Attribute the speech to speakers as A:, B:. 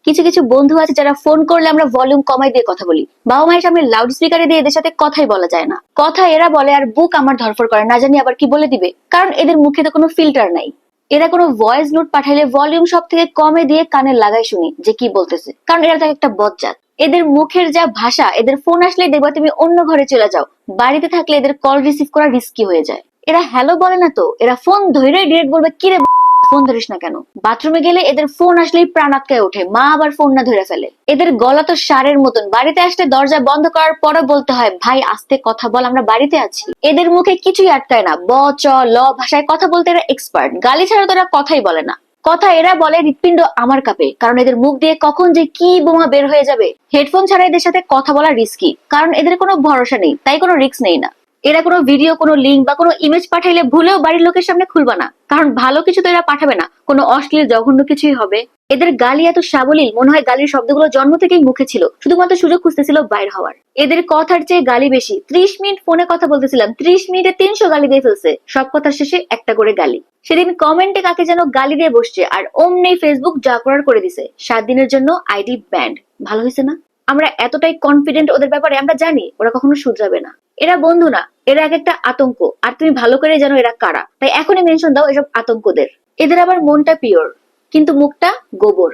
A: কিছু কিছু বন্ধু আছে যারা ফোন করলে আমরা ভলিউম কমাই দিয়ে কথা বলি, বাবা মায়ের সামনে লাউড স্পিকারে দিয়ে এদের সাথে কথাই বলা যায় না। কথা এরা বলে আর বুক আমার ধরফর করে, না জানি আবার কি বলে দিবে, কারণ এদের মুখে তো কোনো ফিল্টার নাই। এরা কোনো ভয়েস নোট পাঠাইলে ভলিউম সব থেকে কমে দিয়ে কানে লাগাই শুনি যে কি বলতেছে, কারণ এরা তো একটা বজ্জাত। এদের মুখের যা ভাষা, এদের ফোন আসলে দেখবা তুমি অন্য ঘরে চলে যাও, বাড়িতে থাকলে এদের কল রিসিভ করা রিস্কি হয়ে যায়। এরা হ্যালো বলে না তো, এরা ফোন ধরে ডিরেক্ট বলবে কিরে ফোন ধরিস না কেন। বাথরুমে গেলে এদের ফোন আসলেই প্রাণ আটকায় ওঠে, মা আবার ফোন না ধরে ফেলে। এদের গলা তো সারের মতন, বাড়িতে আসলে দরজা বন্ধ করার পরে বলতে হয় ভাই আস্তে কথা বল, আমরা বাড়িতে আছি। এদের মুখে কিছুই আটকায় না, ব চ ল ভাষায় কথা বলতে এরা এক্সপার্ট, গালি ছাড়া তো এরা কথাই বলে না। কথা এরা বলে হৃৎপিণ্ড আমার কাঁপে, কারণ এদের মুখ দিয়ে কখন যে কি বোমা বের হয়ে যাবে। হেডফোন ছাড়া এদের সাথে কথা বলা রিস্কি, কারণ এদের কোনো ভরসা নেই, তাই কোনো রিস্ক নেই না। এরা কোনো ভিডিও, কোনো লিঙ্ক বা কোনো ইমেজ পাঠাইলে ভুলেও বাড়ির লোকের সামনে খুলবা না, কারণ ভালো কিছু তো এরা পাঠাবে না, কোনো অশ্লীল জঘন্য কিছুই হবে। এদের গালি এত সাবলীল, মনে হয় গালির শব্দগুলো জন্ম থেকেই মুখে ছিল, শুধুমাত্র সুযোগ খুঁজতেছিল বাইর হওয়ার। এদের কথার চেয়ে গালি বেশি। 30 মিনিট ফোনে কথা বলতেছিলাম, 30 মিনিটে 300 গালি দিয়ে ফেলছে, সব কথার শেষে একটা করে গালি। সেদিন কমেন্টে কাকে যেন গালি দিয়ে বসছে, আর অমনি ফেসবুক যা করার করে দিছে, 7 দিনের জন্য আইডি ব্যান্ড। ভালো হয়েছে না? আমরা এতটাই কনফিডেন্ট ওদের ব্যাপারে, আমরা জানি ওরা কখনো শুধরাবে না। এরা বন্ধু না, এরা এক একটা আতঙ্ক, আর তুমি ভালো করে জানো এরা কারা, তাই এখনই মেনশন দাও এসব আতঙ্কদের। এদের আবার মনটা পিওর, কিন্তু মুখটা গোবর।